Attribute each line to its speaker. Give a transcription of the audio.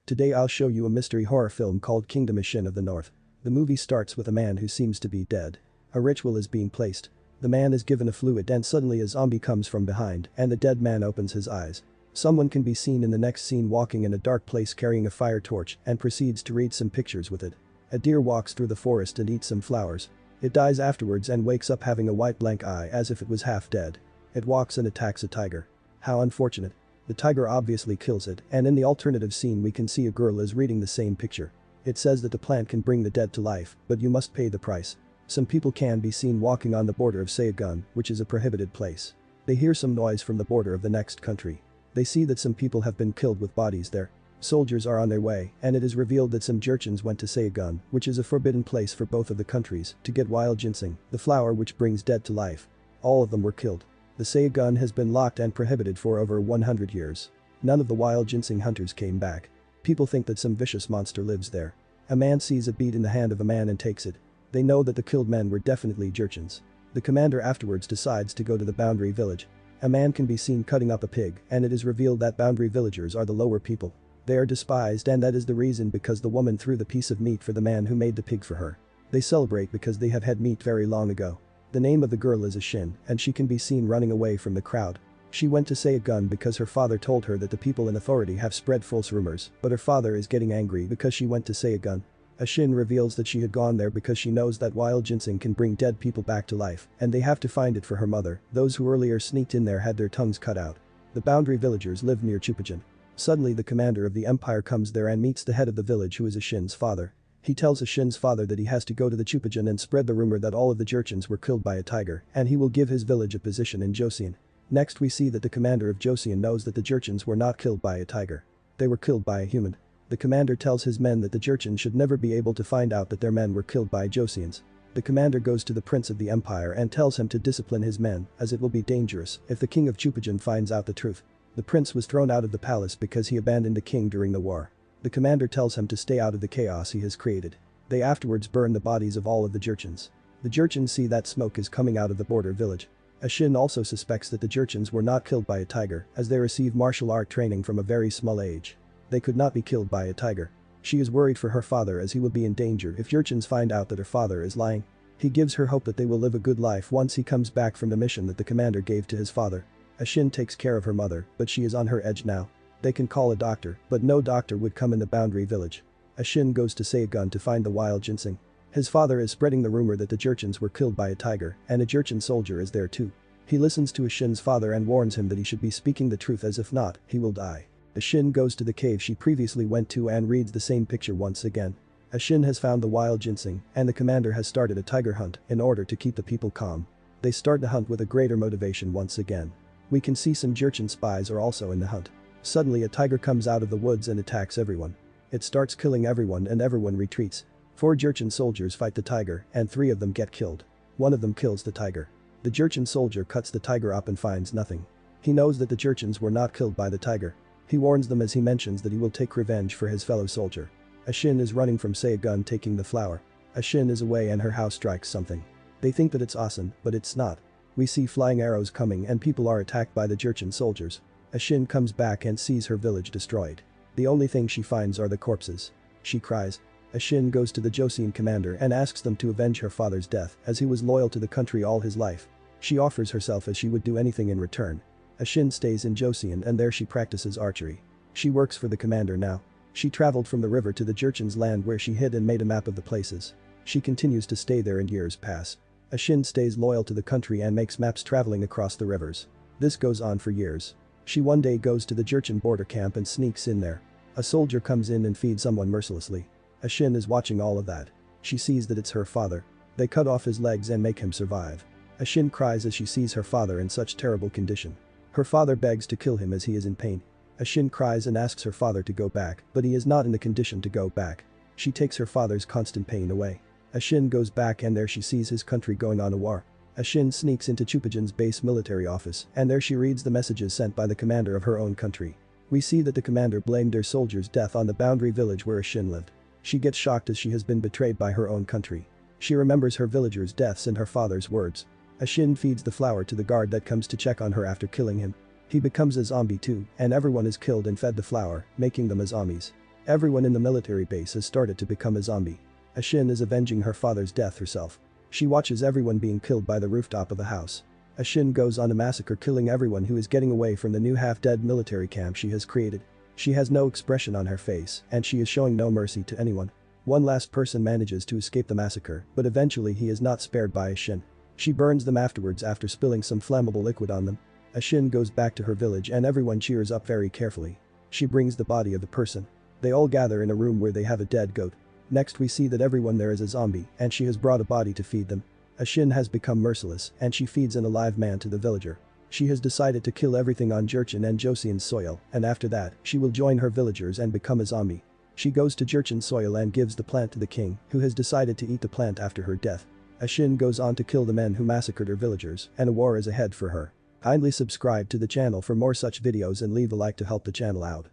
Speaker 1: Today I'll show you a mystery horror film called Kingdom of Shin of the North. The movie starts with a man who seems to be dead. A ritual is being placed. The man is given a fluid and suddenly a zombie comes from behind and the dead man opens his eyes. Someone can be seen in the next scene walking in a dark place carrying a fire torch and proceeds to read some pictures with it. A deer walks through the forest and eats some flowers. It dies afterwards and wakes up having a white blank eye as if it was half dead. It walks and attacks a tiger. How unfortunate. The tiger obviously kills it, and in the alternative scene we can see a girl is reading the same picture. It says that the plant can bring the dead to life, but you must pay the price. Some people can be seen walking on the border of Saigon, which is a prohibited place. They hear some noise from the border of the next country. They see that some people have been killed with bodies there. Soldiers are on their way, and it is revealed that some Jurchens went to Saigon, which is a forbidden place for both of the countries, to get wild ginseng, the flower which brings dead to life. All of them were killed. The Saigon has been locked and prohibited for over 100 years. None of the wild ginseng hunters came back. People think that some vicious monster lives there. A man sees a bead in the hand of a man and takes it. They know that the killed men were definitely Jurchens. The commander afterwards decides to go to the boundary village. A man can be seen cutting up a pig, and it is revealed that boundary villagers are the lower people. They are despised, and that is the reason because the woman threw the piece of meat for the man who made the pig for her. They celebrate because they have had meat very long ago. The name of the girl is Shin, and she can be seen running away from the crowd. She went to Saigon because her father told her that the people in authority have spread false rumors, but her father is getting angry because she went to Saigon. Shin reveals that she had gone there because she knows that wild ginseng can bring dead people back to life, and they have to find it for her mother. Those who earlier sneaked in there had their tongues cut out. The boundary villagers live near Chupajan. Suddenly the commander of the empire comes there and meets the head of the village who is Shin's father. He tells Shin's father that he has to go to the Chupajan and spread the rumor that all of the Jurchens were killed by a tiger, and he will give his village a position in Joseon. Next we see that the commander of Joseon knows that the Jurchens were not killed by a tiger. They were killed by a human. The commander tells his men that the Jurchens should never be able to find out that their men were killed by Joseons. The commander goes to the prince of the empire and tells him to discipline his men, as it will be dangerous if the king of Chupajan finds out the truth. The prince was thrown out of the palace because he abandoned the king during the war. The commander tells him to stay out of the chaos he has created. They afterwards burn the bodies of all of the Jurchens. The Jurchens see that smoke is coming out of the border village. Shin also suspects that the Jurchens were not killed by a tiger as they receive martial art training from a very small age. They could not be killed by a tiger. She is worried for her father as he will be in danger if Jurchens find out that her father is lying. He gives her hope that they will live a good life once he comes back from the mission that the commander gave to his father. Shin takes care of her mother, but she is on her edge now. They can call a doctor, but no doctor would come in the boundary village. Shin goes to Saigon to find the wild ginseng. His father is spreading the rumor that the Jurchens were killed by a tiger, and a Jurchen soldier is there too. He listens to Shin's father and warns him that he should be speaking the truth, as if not, he will die. Shin goes to the cave she previously went to and reads the same picture once again. Shin has found the wild ginseng, and the commander has started a tiger hunt in order to keep the people calm. They start the hunt with a greater motivation once again. We can see some Jurchen spies are also in the hunt. Suddenly a tiger comes out of the woods and attacks everyone. It starts killing everyone and everyone retreats. 4 Jurchen soldiers fight the tiger and 3 of them get killed. One of them kills the tiger. The Jurchen soldier cuts the tiger up and finds nothing. He knows that the Jurchens were not killed by the tiger. He warns them as he mentions that he will take revenge for his fellow soldier. Shin is running from Saigon taking the flower. Shin is away and her house strikes something. They think that it's awesome, but it's not. We see flying arrows coming and people are attacked by the Jurchen soldiers. Shin comes back and sees her village destroyed. The only thing she finds are the corpses. She cries. Shin goes to the Joseon commander and asks them to avenge her father's death as he was loyal to the country all his life. She offers herself as she would do anything in return. Shin stays in Joseon and there she practices archery. She works for the commander now. She traveled from the river to the Jurchen's land where she hid and made a map of the places. She continues to stay there and years pass. Shin stays loyal to the country and makes maps traveling across the rivers. This goes on for years. She one day goes to the Jurchen border camp and sneaks in there. A soldier comes in and feeds someone mercilessly. Shin is watching all of that. She sees that it's her father. They cut off his legs and make him survive. Shin cries as she sees her father in such terrible condition. Her father begs to kill him as he is in pain. Shin cries and asks her father to go back, but he is not in the condition to go back. She takes her father's constant pain away. Shin goes back and there she sees his country going on a war. Shin sneaks into Chupajan's base military office and there she reads the messages sent by the commander of her own country. We see that the commander blamed their soldiers' death on the boundary village where Shin lived. She gets shocked as she has been betrayed by her own country. She remembers her villagers' deaths and her father's words. Shin feeds the flower to the guard that comes to check on her after killing him. He becomes a zombie too, and everyone is killed and fed the flower, making them as zombies. Everyone in the military base has started to become a zombie. Ashin is avenging her father's death herself. She watches everyone being killed by the rooftop of a house. Ashin goes on a massacre, killing everyone who is getting away from the new half-dead military camp she has created. She has no expression on her face, and she is showing no mercy to anyone. One last person manages to escape the massacre, but eventually he is not spared by Ashin. She burns them afterwards after spilling some flammable liquid on them. Ashin goes back to her village and everyone cheers up very carefully. She brings the body of the person. They all gather in a room where they have a dead goat. Next we see that everyone there is a zombie and she has brought a body to feed them. Ashin has become merciless and she feeds an alive man to the villager. She has decided to kill everything on Jurchen and Josian's soil, and after that, she will join her villagers and become a zombie. She goes to Jurchen's soil and gives the plant to the king, who has decided to eat the plant after her death. Ashin goes on to kill the men who massacred her villagers, and a war is ahead for her. Kindly subscribe to the channel for more such videos and leave a like to help the channel out.